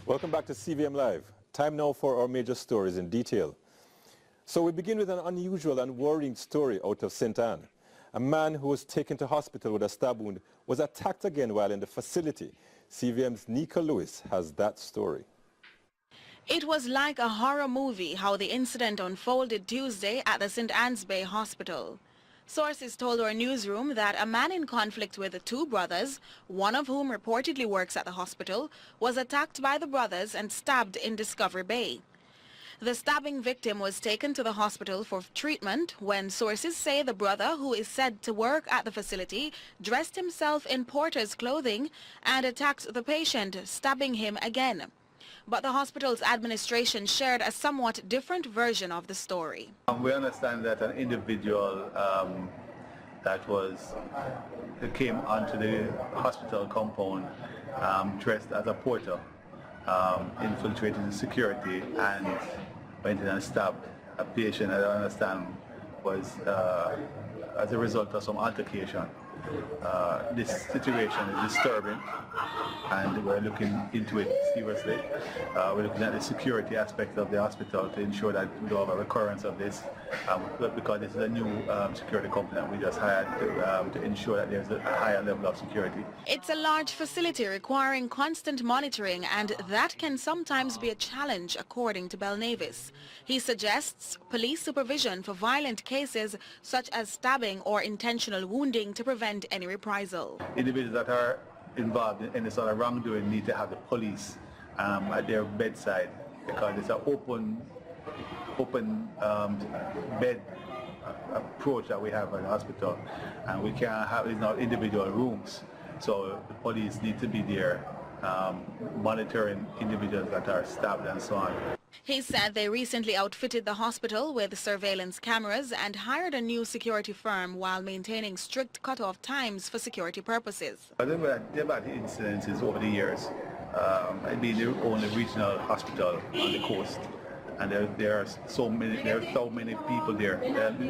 Welcome back to CVM Live. Time now for our major stories in detail. So we begin with an unusual and worrying story out of St. Anne. A man who was taken to hospital with a stab wound was attacked again while in the facility. CVM's Nika Lewis has that story. It was like a horror movie how the incident unfolded Tuesday at the St. Anne's Bay Hospital. Sources told our newsroom that a man in conflict with the two brothers, one of whom reportedly works at the hospital, was attacked by the brothers and stabbed in Discovery Bay. The stabbing victim was taken to the hospital for treatment when sources say the brother, who is said to work at the facility, dressed himself in porter's clothing and attacked the patient, stabbing him again. But the hospital's administration shared a somewhat different version of the story. We understand that an individual that came onto the hospital compound dressed as a porter, infiltrated the security and went in and stabbed a patient that I understand was as a result of some altercation. This situation is disturbing and we're looking into it seriously. We're looking at the security aspect of the hospital to ensure that we don't have a recurrence of this because this is a new security company that we just hired to ensure that there's a higher level of security. It's a large facility requiring constant monitoring, and that can sometimes be a challenge, according to Belnavis. He suggests police supervision for violent cases such as stabbing or intentional wounding to prevent any reprisal. Individuals that are involved in any sort of wrongdoing need to have the police at their bedside because it's an open bed approach that we have at the hospital, and we can't have it's not individual rooms, so the police need to be there monitoring individuals that are stabbed and so on. He said they recently outfitted the hospital with surveillance cameras and hired a new security firm while maintaining strict cutoff times for security purposes. I think there have been incidences over the years. I've been the only regional hospital on the coast, and there are so many people there.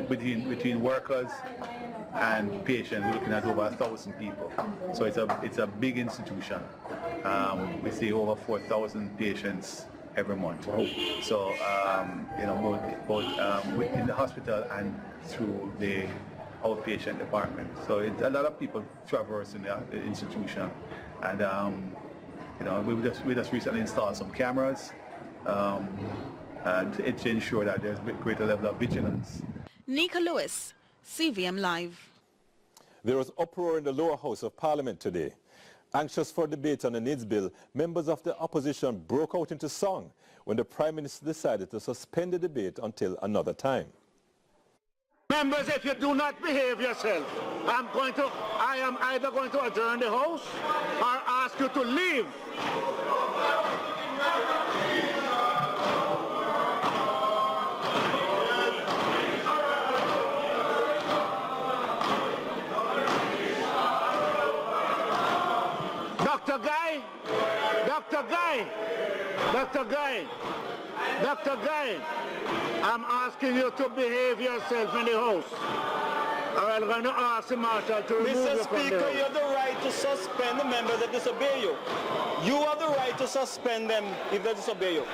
Between workers and patients, we're looking at over 1,000 people. So it's a big institution. We see over 4,000 patients every month. So both in the hospital and through the outpatient department. So a lot of people traverse in the institution, and we just recently installed some cameras to ensure that there's a greater level of vigilance. Nika Lewis, CVM Live. There was uproar in the lower house of Parliament today. Anxious for debate on the NIDDAY bill, members of the opposition broke out into song when the Prime Minister decided to suspend the debate until another time. Members, if you do not behave yourself, I am either going to adjourn the House or ask you to leave. Dr. Guy, I'm asking you to behave yourself in the House, or I'm going to ask the Marshal to remove you from the House. Mr. Speaker, you have the right to suspend the members that disobey you. You have the right to suspend them if they disobey you.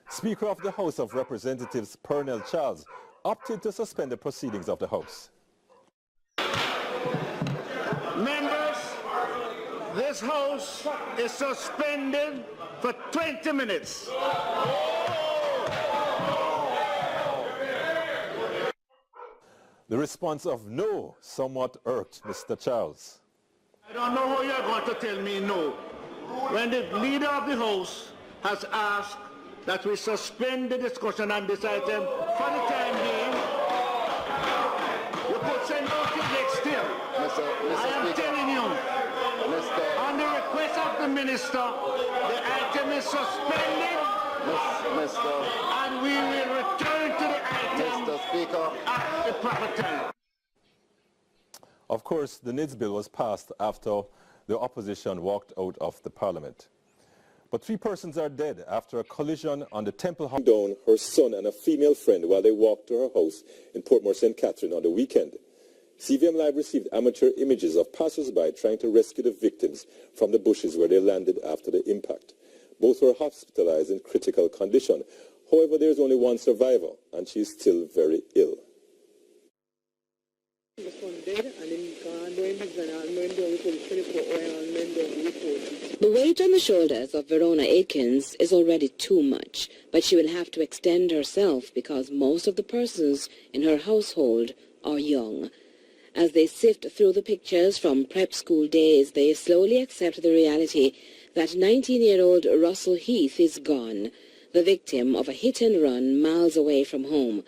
Speaker of the House of Representatives Pernell Charles opted to suspend the proceedings of the House. Members, this House is suspended for 20 minutes. The response of no somewhat irked Mr. Charles. I don't know how you're going to tell me no, when the leader of the House has asked that we suspend the discussion on this item for the time being. You could say no to next year. I am telling you, on the request of the Minister, the item is suspended, and we will return to the item at the proper time. Of course, the NIDDAY bill was passed after the opposition walked out of the Parliament. But 3 persons are dead after a collision on the Temple House. Down her son and a female friend while they walked to her house in Portmore St. Catherine on the weekend. CVM Live received amateur images of passers-by trying to rescue the victims from the bushes where they landed after the impact. Both were hospitalized in critical condition. However, there is only one survivor, and she is still very ill. The weight on the shoulders of Verona Aikens is already too much, but she will have to extend herself because most of the persons in her household are young. As they sift through the pictures from prep school days, they slowly accept the reality that 19-year-old Russell Heath is gone, the victim of a hit-and-run miles away from home.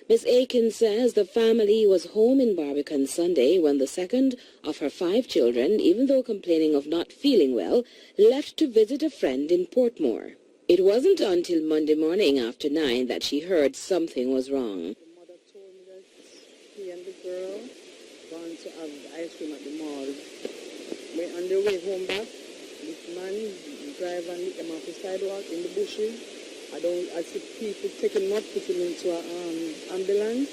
Miss Aikens says the family was home in Barbican Sunday when the second of her 5 children, even though complaining of not feeling well, left to visit a friend in Portmore. It wasn't until Monday morning after 9 that she heard something was wrong. The mother told me that he and the girl gone to have ice cream at the mall. When on their way home back, this man drive and lick them off the sidewalk in the bushes. I see people taking him up, putting him into an ambulance,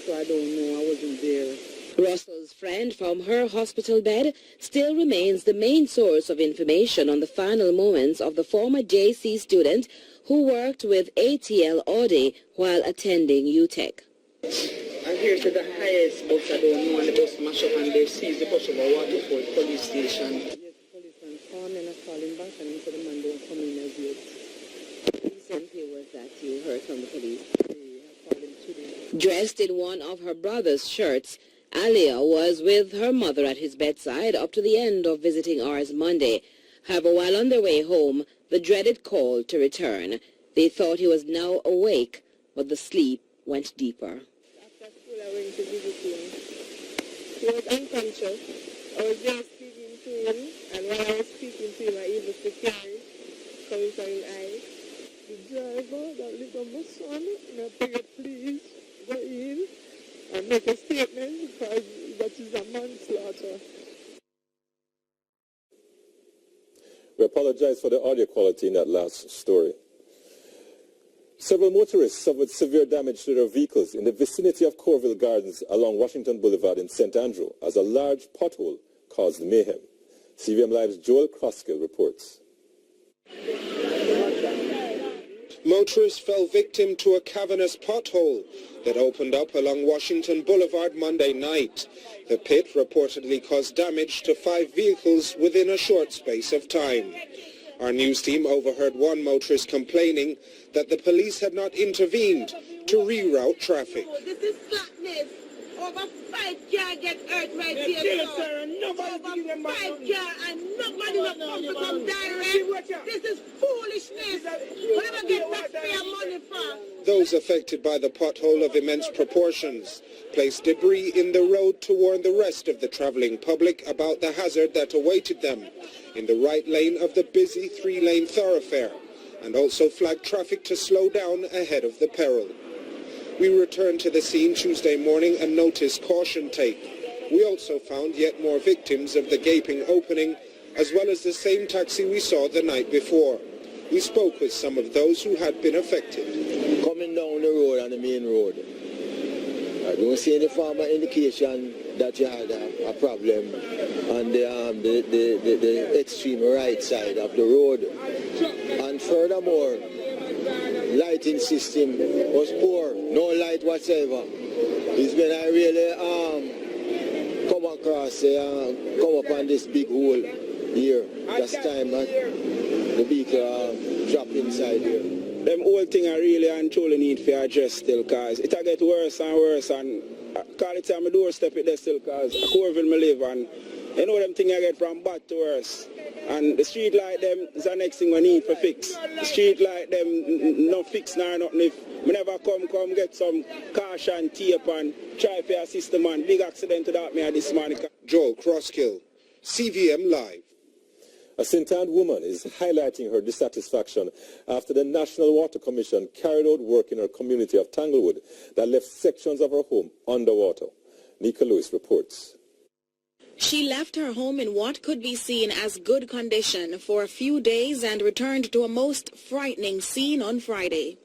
so I don't know, I wasn't there. Russell's friend from her hospital bed still remains the main source of information on the final moments of the former JC student who worked with ATL Audi while attending UTech. I'm here to the highest bus, I don't know, and the bus mash up and they seize the bus over Waterford police station. Yes, the policeman called me and I called him back and he said the man don't come in as yet. Recently was that you heard from the police? I called him today. Dressed in one of her brother's shirts, Alia was with her mother at his bedside up to the end of visiting hours Monday. However, while on their way home, the dreaded call to return. They thought he was now awake, but the sleep went deeper. After school, I went to visit him. He was unconscious. I was there speaking to him, and while I was speaking to him, I even secured coming from his eyes. The driver that lived on my son, and I beg, please go in and make a statement because that is a manslaughter. We apologize for the audio quality in that last story. Several motorists suffered severe damage to their vehicles in the vicinity of Corville Gardens along Washington Boulevard in St. Andrew as a large pothole caused mayhem. CVM Live's Joel Croskill reports. Motorists fell victim to a cavernous pothole that opened up along Washington Boulevard Monday night. The pit reportedly caused damage to 5 vehicles within a short space of time. Our news team overheard one motorist complaining that the police had not intervened to reroute traffic. This is slackness. Over 5 cars get hurt right here. Over 5 cars and nobody will come to come direct. This is foolishness. Whatever get taxpayer money from. Those affected by the pothole of immense proportions placed debris in the road to warn the rest of the traveling public about the hazard that awaited them in the right lane of the busy 3-lane thoroughfare, and also flagged traffic to slow down ahead of the peril. We returned to the scene Tuesday morning and noticed caution tape. We also found yet more victims of the gaping opening, as well as the same taxi we saw the night before. We spoke with some of those who had been affected. Coming down the road on the main road, I don't see any formal indication that you had a problem on the extreme right side of the road. And furthermore, lighting system was poor, no light whatsoever. It's when I really come upon this big hole here. That's time that the vehicle dropped inside here. Them whole thing I really and truly need for address still, cause it get worse and worse, and call it on my doorstep it there still, cause a Corville me live, and you know them thing I get from bad to worse. And the street light them is the next thing we need for fix. The street light them no fix nor nothing. If we never come get some caution tape and try for assist the man. Big accident to that me this morning. Joel Crosskill, CVM Live. A St. Anne woman is highlighting her dissatisfaction after the National Water Commission carried out work in her community of Tanglewood that left sections of her home underwater. Nika Lewis reports. She left her home in what could be seen as good condition for a few days and returned to a most frightening scene on Friday.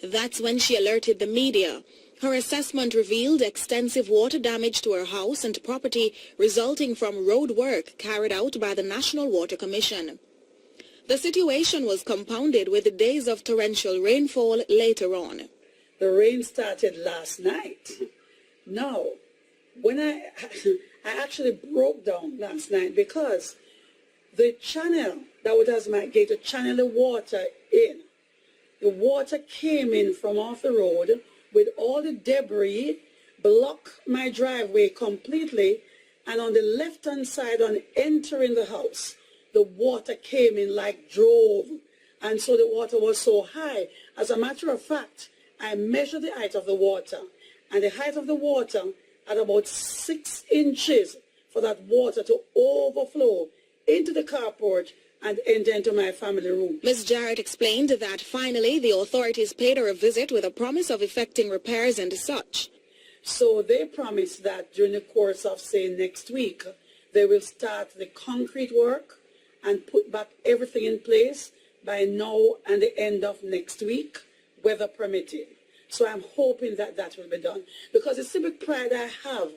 That's when she alerted the media. Her assessment revealed extensive water damage to her house and property resulting from road work carried out by the National Water Commission. The situation was compounded with the days of torrential rainfall later on. The rain started last night. Now, when I actually broke down last night because the channel that was my gate to channel the water in, the water came in from off the road with all the debris, blocked my driveway completely, and on the left-hand side on entering the house, the water came in like drove, and so the water was so high. As a matter of fact, I measured the height of the water, and the height of the water at about 6 inches for that water to overflow into the carport and enter into my family room. Ms. Jarrett explained that finally the authorities paid her a visit with a promise of effecting repairs and such. So they promised that during the course of, say, next week, they will start the concrete work and put back everything in place by now and the end of next week, weather permitting. So I'm hoping that that will be done. Because the civic pride I have,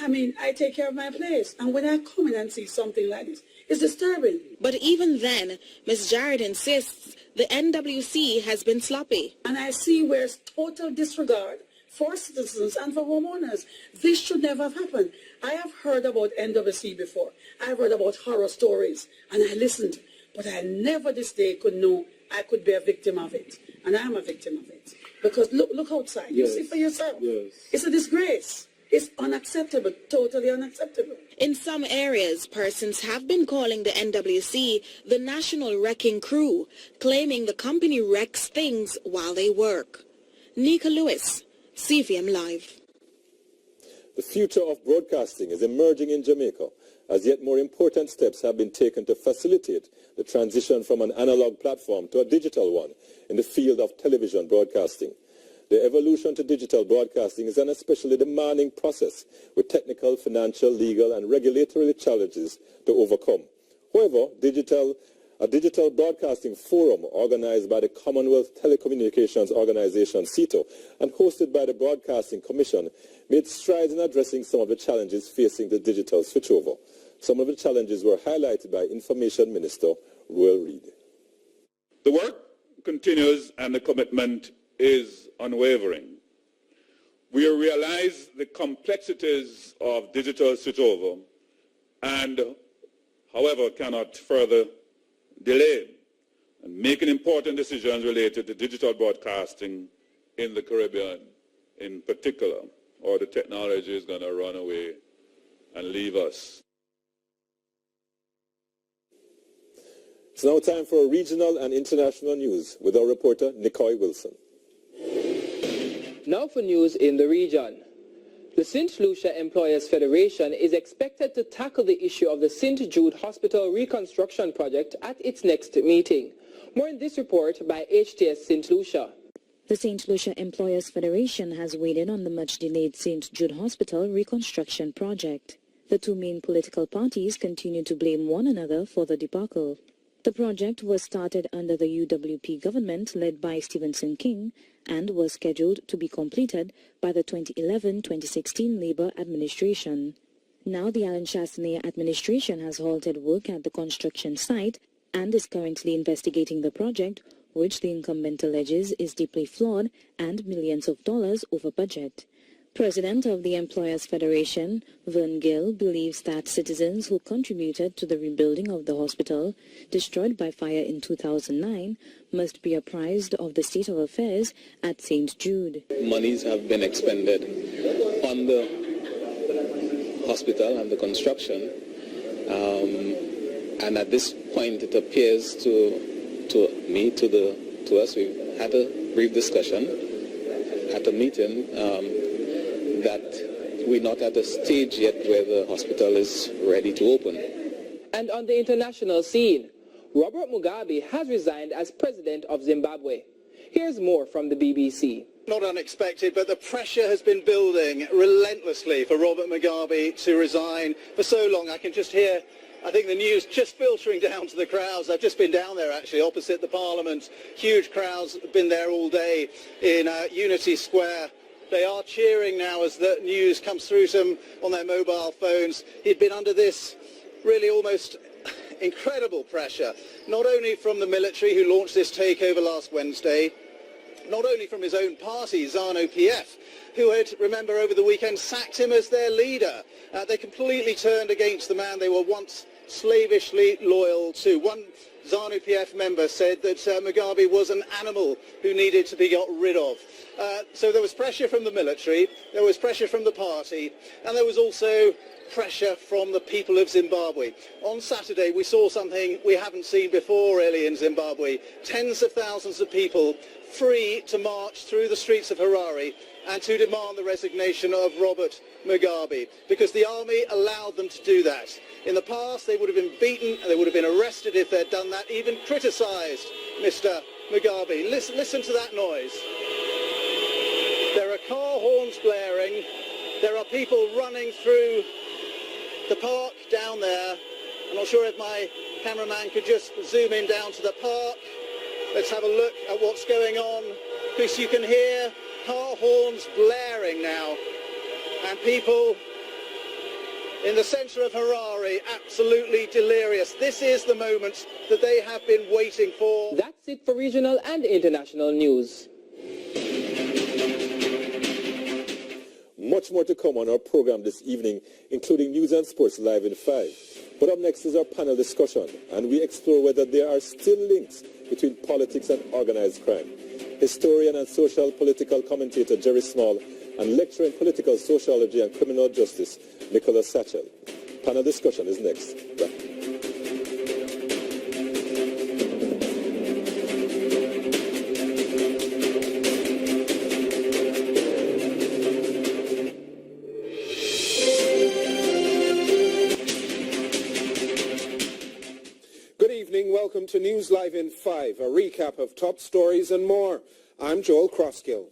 I mean, I take care of my place. And when I come in and see something like this, it's disturbing. But even then, Ms. Jarrett insists the NWC has been sloppy. And I see where it's total disregard for citizens and for homeowners. This should never have happened. I have heard about NWC before. I've heard about horror stories, and I listened. But I never this day could know I could be a victim of it. And I am a victim of it. Because look outside. Yes. You see for yourself. Yes. It's a disgrace. It's unacceptable, totally unacceptable. In some areas, persons have been calling the NWC the National Wrecking Crew, claiming the company wrecks things while they work. Nika Lewis, CVM Live. The future of broadcasting is emerging in Jamaica, as yet more important steps have been taken to facilitate the transition from an analog platform to a digital one in the field of television broadcasting. The evolution to digital broadcasting is an especially demanding process with technical, financial, legal, and regulatory challenges to overcome. However, a digital broadcasting forum organized by the Commonwealth Telecommunications Organization, CETO, and hosted by the Broadcasting Commission, made strides in addressing some of the challenges facing the digital switchover. Some of the challenges were highlighted by Information Minister Royal Reid. The work continues and the commitment is unwavering. We realize the complexities of digital switchover and, however, cannot further delay and making important decisions related to digital broadcasting in the Caribbean in particular, or the technology is going to run away and leave us. It's now time for regional and international news with our reporter, Nicoy Wilson. Now for news in the region. The St. Lucia Employers Federation is expected to tackle the issue of the St. Jude Hospital reconstruction project at its next meeting. More in this report by HTS St. Lucia. The St. Lucia Employers Federation has weighed in on the much-delayed St. Jude Hospital reconstruction project. The two main political parties continue to blame one another for the debacle. The project was started under the UWP government led by Stephenson King and was scheduled to be completed by the 2011-2016 Labour administration. Now the Alan Chastanet administration has halted work at the construction site and is currently investigating the project, which the incumbent alleges is deeply flawed and millions of dollars over budget. President of the Employers Federation, Vern Gill, believes that citizens who contributed to the rebuilding of the hospital, destroyed by fire in 2009, must be apprised of the state of affairs at St. Jude. Monies have been expended on the hospital and the construction, and at this point it appears to us, we've had a brief discussion at a meeting, that we're not at a stage yet where the hospital is ready to open. And on the international scene, Robert Mugabe has resigned as president of Zimbabwe. Here's more from the BBC. Not unexpected, but the pressure has been building relentlessly for Robert Mugabe to resign. For so long, I can just hear, I think, the news just filtering down to the crowds. I've just been down there, actually, opposite the Parliament. Huge crowds have been there all day in Unity Square. They are cheering now as the news comes through to them on their mobile phones. He'd been under this really almost incredible pressure, not only from the military who launched this takeover last Wednesday, not only from his own party, ZANU-PF, who had, remember, over the weekend sacked him as their leader. They completely turned against the man they were once slavishly loyal to. One ZANU-PF member said that Mugabe was an animal who needed to be got rid of. So there was pressure from the military, there was pressure from the party, and there was also pressure from the people of Zimbabwe. On Saturday we saw something we haven't seen before really in Zimbabwe. Tens of thousands of people free to march through the streets of Harare and to demand the resignation of Robert Mugabe, because the army allowed them to do that. In the past they would have been beaten and they would have been arrested if they'd done that, even criticised Mr. Mugabe. Listen to that noise. There are car horns blaring, there are people running through the park down there. I'm not sure if my cameraman could just zoom in down to the park. Let's have a look at what's going on, because you can hear car horns blaring now, and people in the centre of Harare absolutely delirious. This is the moment that they have been waiting for. That's it for regional and international news. Much more to come on our program this evening, including news and sports live in 5. But up next is our panel discussion, and we explore whether there are still links between politics and organized crime. Historian and social political commentator Jerry Small and lecturer in political sociology and criminal justice Nicholas Satchel. Panel discussion is next. Welcome to News Live in 5, a recap of top stories and more. I'm Joel Crosskill.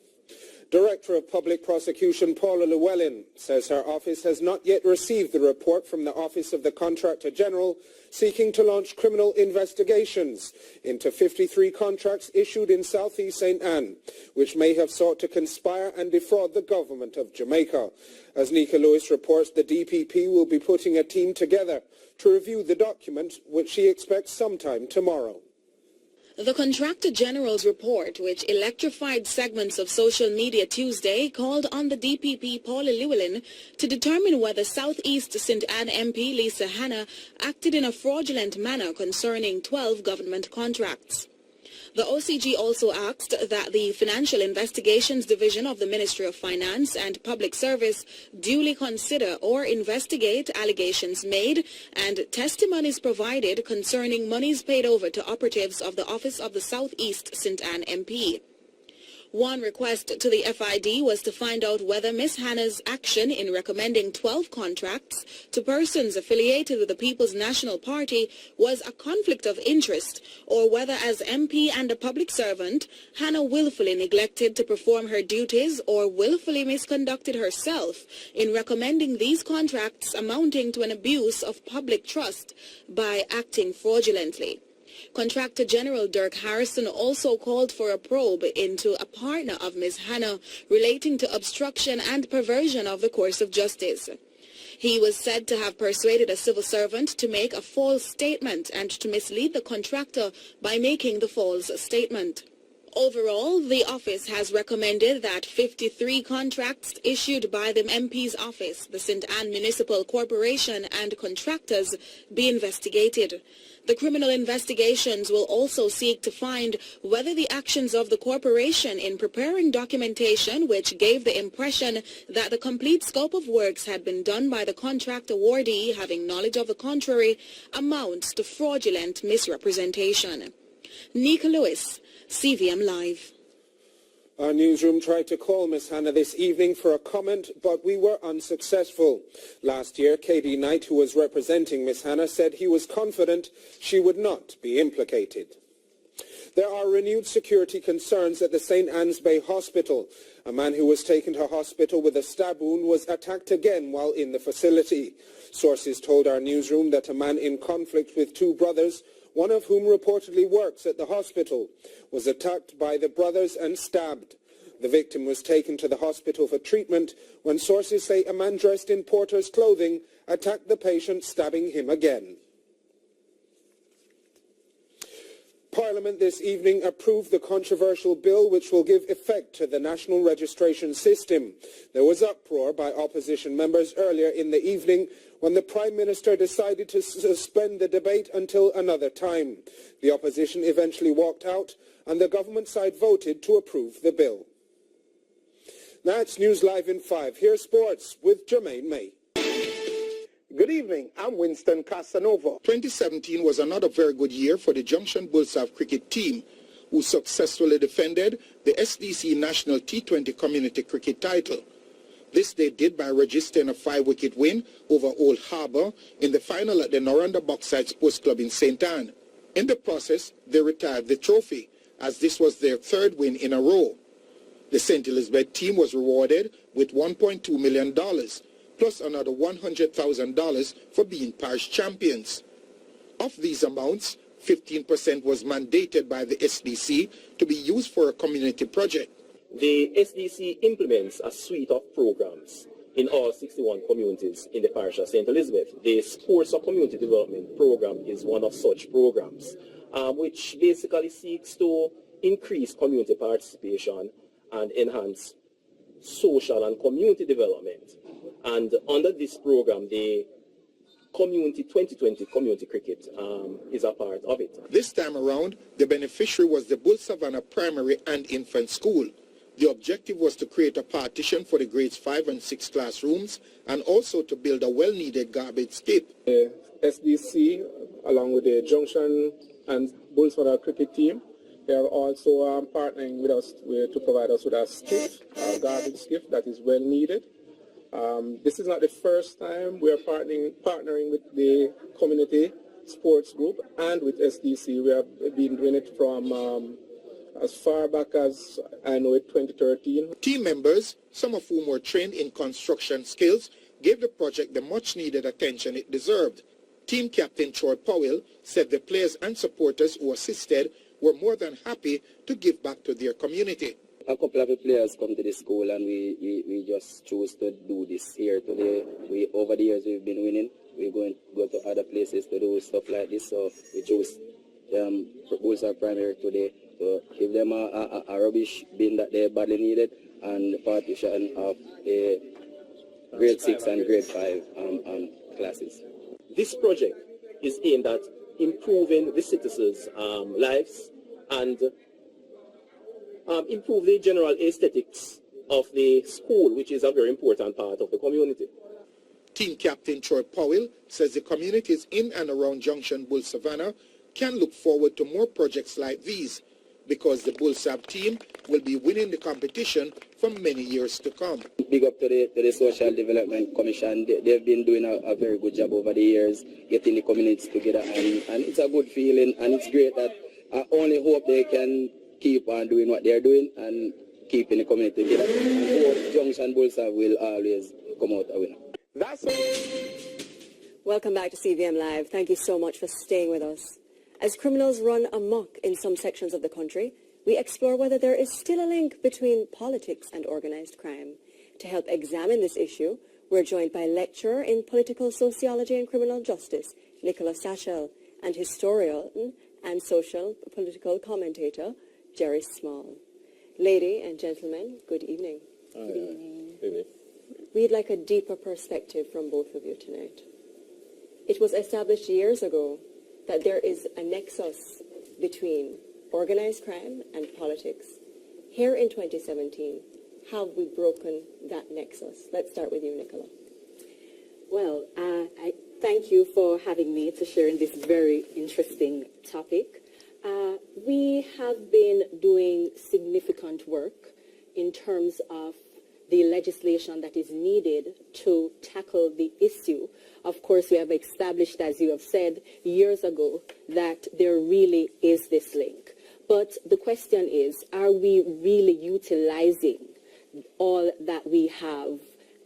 Director of Public Prosecution Paula Llewellyn says her office has not yet received the report from the Office of the Contractor General seeking to launch criminal investigations into 53 contracts issued in Southeast St. Anne, which may have sought to conspire and defraud the government of Jamaica. As Nika Lewis reports, the DPP will be putting a team together to review the document, which she expects sometime tomorrow. The Contractor General's report, which electrified segments of social media Tuesday, called on the DPP Paula Llewellyn to determine whether Southeast St. Anne MP Lisa Hanna acted in a fraudulent manner concerning 12 government contracts. The OCG also asked that the Financial Investigations Division of the Ministry of Finance and Public Service duly consider or investigate allegations made and testimonies provided concerning monies paid over to operatives of the Office of the Southeast St. Anne MP. One request to the FID was to find out whether Ms. Hanna's action in recommending 12 contracts to persons affiliated with the People's National Party was a conflict of interest, or whether as MP and a public servant, Hanna willfully neglected to perform her duties or willfully misconducted herself in recommending these contracts amounting to an abuse of public trust by acting fraudulently. Contractor General Dirk Harrison also called for a probe into a partner of Ms. Hanna relating to obstruction and perversion of the course of justice. He was said to have persuaded a civil servant to make a false statement and to mislead the contractor by making the false statement. Overall, the office has recommended that 53 contracts issued by the MP's office, the St. Anne Municipal Corporation, and contractors be investigated. The criminal investigations will also seek to find whether the actions of the corporation in preparing documentation which gave the impression that the complete scope of works had been done by the contract awardee having knowledge of the contrary amounts to fraudulent misrepresentation. Nika Lewis, CVM Live. Our newsroom tried to call Ms. Hanna this evening for a comment, but we were unsuccessful. Last year, K.D. Knight, who was representing Ms. Hanna, said he was confident she would not be implicated. There are renewed security concerns at the St. Anne's Bay Hospital. A man who was taken to hospital with a stab wound was attacked again while in the facility. Sources told our newsroom that a man in conflict with two brothers, one of whom reportedly works at the hospital, was attacked by the brothers and stabbed. The victim was taken to the hospital for treatment when sources say a man dressed in porter's clothing attacked the patient, stabbing him again. Parliament this evening approved the controversial bill which will give effect to the national registration system. There was uproar by opposition members earlier in the evening when the Prime Minister decided to suspend the debate until another time. The opposition eventually walked out and the government side voted to approve the bill. That's News Live in 5. Here's sports with Jermaine May. Good evening, I'm Winston Casanova. 2017 was another very good year for the Junction Bullseye cricket team, who successfully defended the SDC National T20 Community Cricket title. This they did by registering a 5-wicket win over Old Harbour in the final at the Noranda Bauxite Sports Club in St. Anne. In the process, they retired the trophy, as this was their third win in a row. The St. Elizabeth team was rewarded with $1.2 million, plus another $100,000 for being parish champions. Of these amounts, 15% was mandated by the SDC to be used for a community project. The SDC implements a suite of programs in all 61 communities in the parish of St. Elizabeth. The Sports or Community Development Program is one of such programs, which basically seeks to increase community participation and enhance social and community development. And under this program, the Community 2020 Community Cricket is a part of it. This time around, the beneficiary was the Bull Savannah Primary and Infant School. The objective was to create a partition for the grades 5 and 6 classrooms and also to build a well-needed garbage skip. The SDC, along with the Junction and Bull Savannah cricket team, they are also partnering with us to provide us with a skip, a garbage skip that is well needed. This is not the first time we are partnering with the community sports group and with SDC. We have been doing it from as far back as, I know it, 2013. Team members, some of whom were trained in construction skills, gave the project the much-needed attention it deserved. Team captain Troy Powell said the players and supporters who assisted were more than happy to give back to their community. A couple of the players come to the school and we just chose to do this here today. Over the years we've been winning. We're going to go to other places to do stuff like this. So we chose Bullseye Primary today to give them a rubbish bin that they badly needed and partition of the grade 6 and grade 5 classes. This project is aimed at improving the citizens' lives and improve the general aesthetics of the school, which is a very important part of the community. Team captain Troy Powell says the communities in and around Junction Bull Savannah can look forward to more projects like these because the Bullseye team will be winning the competition for many years to come. Big up to the Social Development Commission. They've been doing a very good job over the years, getting the communities together, and it's a good feeling, and it's great that I only hope they can keep on doing what they're doing and keeping the community together. And hope Junction Bullseye will always come out a winner. That's it. Welcome back to CVM Live. Thank you so much for staying with us. As criminals run amok in some sections of the country, we explore whether there is still a link between politics and organized crime. To help examine this issue, we're joined by lecturer in political sociology and criminal justice, Nicola Sachel, and historian and social political commentator, Jerry Small. Lady and gentlemen, good evening. Good evening. We'd like a deeper perspective from both of you tonight. It was established years ago that there is a nexus between organized crime and politics. Here in 2017, how have we broken that nexus? Let's start with you, Nicola. Well, I thank you for having me to share in this very interesting topic. We have been doing significant work in terms of the legislation that is needed to tackle the issue. Of course, we have established, as you have said, years ago, that there really is this link. But the question is, are we really utilizing all that we have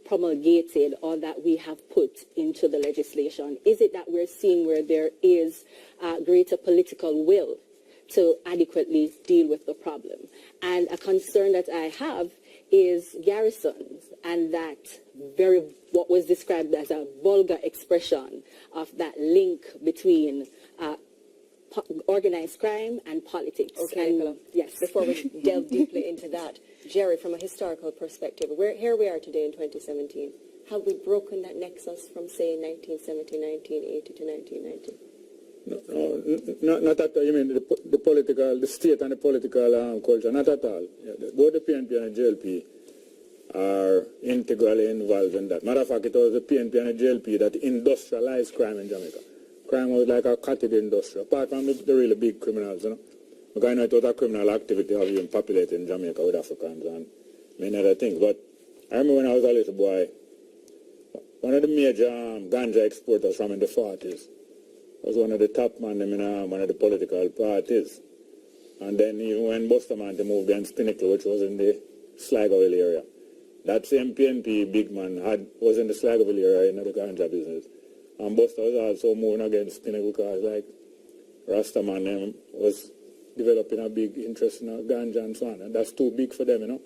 promulgated or that we have put into the legislation? Is it that we're seeing where there is greater political will to adequately deal with the problem? And a concern that I have is garrisons and that what was described as a vulgar expression of that link between organized crime and politics. Okay, Nicola. Yes. Before we delve deeply into that, Jerry, from a historical perspective, here we are today in 2017. Have we broken that nexus from, say, 1970, 1980 to 1990? No, not at all. You mean the state and the political culture? Not at all. Both the PNP and the JLP are integrally involved in that. Matter of fact, it was the PNP and the JLP that industrialized crime in Jamaica. Crime was like a cottage industry, apart from the really big criminals, you know. Because I know it was a criminal activity of even populating Jamaica with Africans and many other things. But I remember when I was a little boy, one of the major ganja exporters from in the 40s was one of the top men in one of the political parties. And then even when Bustamante moved against Pinnacle, which was in the Sligoville area, that same PNP big man was in the Sligoville area in the ganja business. And Busta was also moving against Pinnacle because, like, Rastaman was developing a big interest in ganja and so on. And that's too big for them, you know.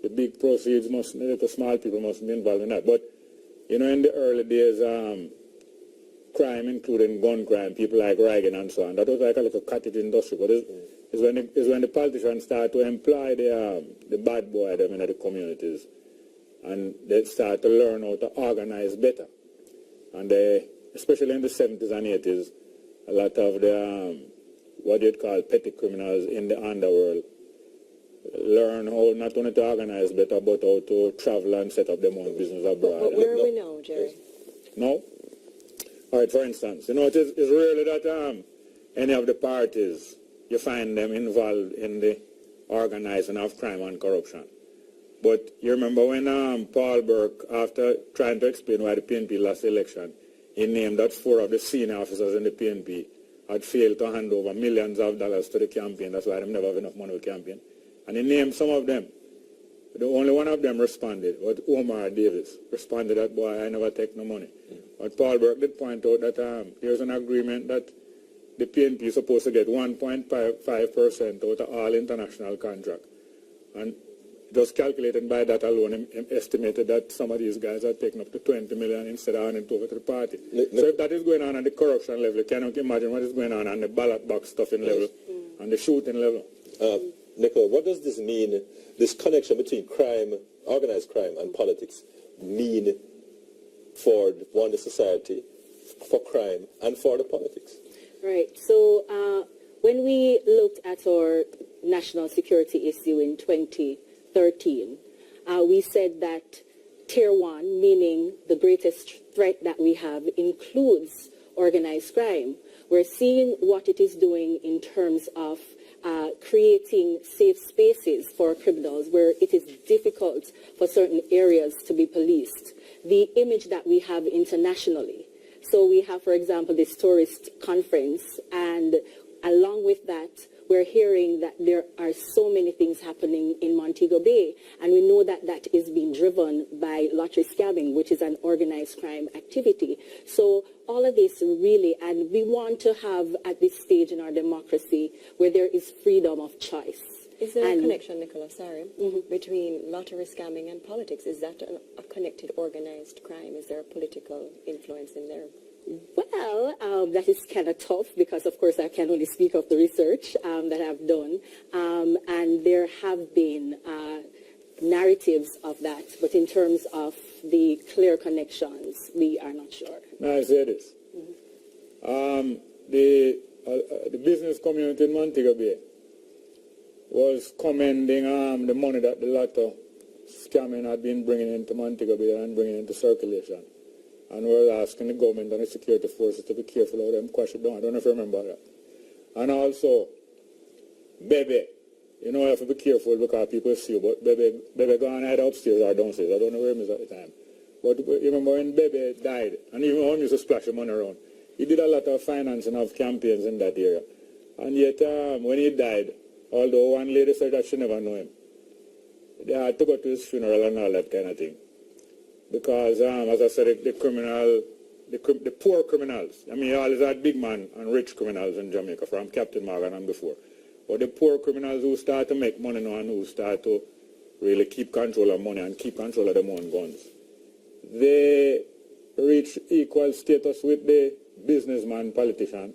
The big proceeds the small people must be involved in that. But, you know, in the early days, crime, including gun crime, people like Reagan and so on, that was like a little cottage industry. But it's when the politicians start to employ the bad boy them in the communities, and they start to learn how to organize better. And they, especially in the 70s and 80s, a lot of the, what you'd call petty criminals in the underworld, learn how not only to organize better, but how to travel and set up their own business abroad. But where are we now, Jerry? No? All right, for instance, you know, it's rarely that any of the parties, you find them involved in the organizing of crime and corruption. But you remember when Paul Burke, after trying to explain why the PNP lost the election, he named that 4 of the senior officers in the PNP had failed to hand over millions of dollars to the campaign. That's why they never have enough money to campaign. And he named some of them. The only one of them responded, was Omar Davis. Responded that, boy, I never take no money. But Paul Burke did point out that there's an agreement that the PNP is supposed to get 1.5% out of all international contract. And just calculated by that alone, estimated that some of these guys are taking up to 20 million instead of handing it over to the party. So if that is going on at the corruption level, can you imagine what is going on the ballot box stuffing level and the shooting level? Nicola, what does this mean, this connection between crime, organized crime and politics, mean for the society, for crime, and for the politics? Right. So when we looked at our national security issue in 2013, we said that Tier 1, meaning the greatest threat that we have, includes organized crime. We're seeing what it is doing in terms of creating safe spaces for criminals where it is difficult for certain areas to be policed. The image that we have internationally. So we have, for example, this tourist conference, and along with that, we're hearing that there are so many things happening in Montego Bay, and we know that that is being driven by lottery scamming, which is an organized crime activity. So all of this really, and we want to have at this stage in our democracy where there is freedom of choice. Is there a connection, Nicola, between lottery scamming and politics? Is that a connected organized crime? Is there a political influence in there? Well, that is kind of tough because, of course, I can only speak of the research that I've done. And there have been narratives of that. But in terms of the clear connections, we are not sure. Now, I say this. The business community in Montego Bay was commending the money that the lotto scamming had been bringing into Montego Bay and bringing into circulation. And we're asking the government and the security forces to be careful how them quash it down. I don't know if you remember that. And also, Bebe, you know, you have to be careful because people see you, but Bebe gone either upstairs or downstairs. I don't know where he is at the time. But you remember when Bebe died, and even when he used to splash the money around, he did a lot of financing of campaigns in that area. And yet, when he died, although one lady said that she never knew him, they had to go to his funeral and all that kind of thing. Because, as I said, the poor criminals, I mean, you always had big man and rich criminals in Jamaica, from Captain Morgan and before. But the poor criminals who start to make money now and who start to really keep control of money and keep control of their own guns, they reach equal status with the businessman politician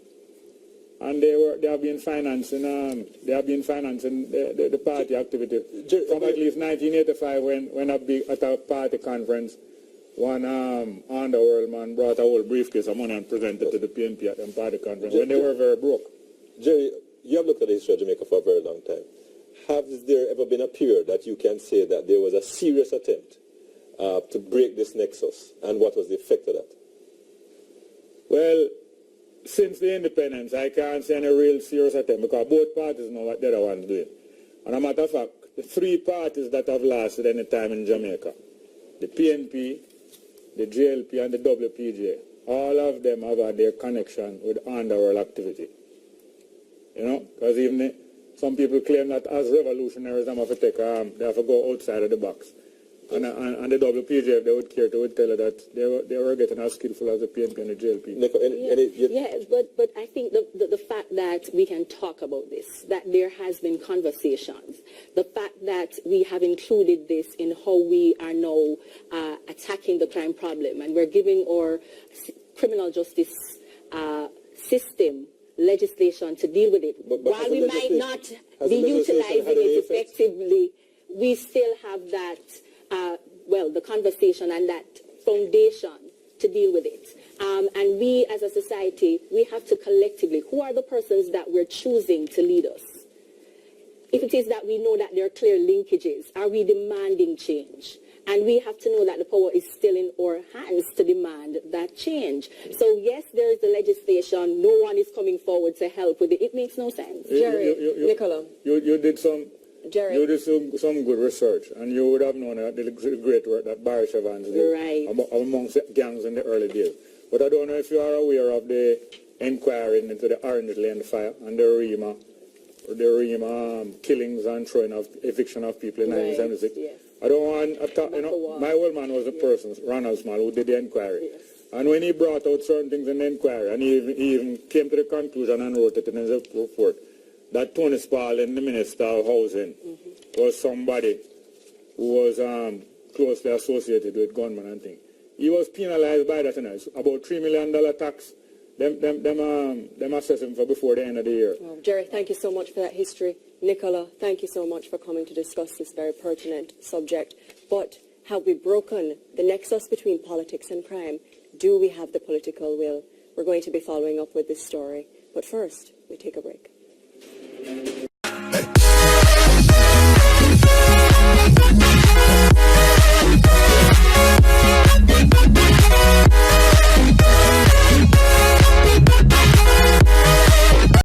and they have been financing the party activity from at least 1985 when at a party conference, one underworld man brought a whole briefcase of money and presented to the PNP at the party conference when they were very broke. Jerry, you have looked at the history of Jamaica for a very long time. Has there ever been a period that you can say that there was a serious attempt to break this nexus, and what was the effect of that? Well, since the independence, I can't see any real serious attempt because both parties know what the other one's doing. And a matter of fact, the three parties that have lasted any time in Jamaica, the PNP, the JLP, and the WPJ, all of them have had their connection with underworld activity. You know, because even some people claim that as revolutionaries, they have to go outside of the box. And the WPJ, if they would care to, would tell her that they were getting as skillful as the PNP and the JLP. Yes, but I think the fact that we can talk about this, that there has been conversations, the fact that we have included this in how we are now attacking the crime problem, and we're giving our criminal justice system legislation to deal with it. While we might not be utilizing it effectively, we still have that, the conversation and that foundation to deal with it. And we as a society, we have to collectively, who are the persons that we're choosing to lead us? If it is that we know that there are clear linkages, are we demanding change? And we have to know that the power is still in our hands to demand that change. So yes, there is the legislation. No one is coming forward to help with it. It makes no sense. Jerry, Nicola. You did some good research, and you would have known the great work that Barry Evans did amongst gangs in the early days. But I don't know if you are aware of the inquiry into the Orange Lane fire and the Rima killings and throwing of eviction of people in 1976. Yes. I don't want, my old man was the person, Ronald Small, who did the inquiry. Yes. And when he brought out certain things in the inquiry, and he even came to the conclusion and wrote it in his report, that Tony Spalding, the Minister of Housing, was somebody who was closely associated with gunmen and things. He was penalized by that, about $3 million tax. Them assess him for before the end of the year. Well, Jerry, thank you so much for that history. Nicola, thank you so much for coming to discuss this very pertinent subject. But have we broken the nexus between politics and crime? Do we have the political will? We're going to be following up with this story. But first, we take a break.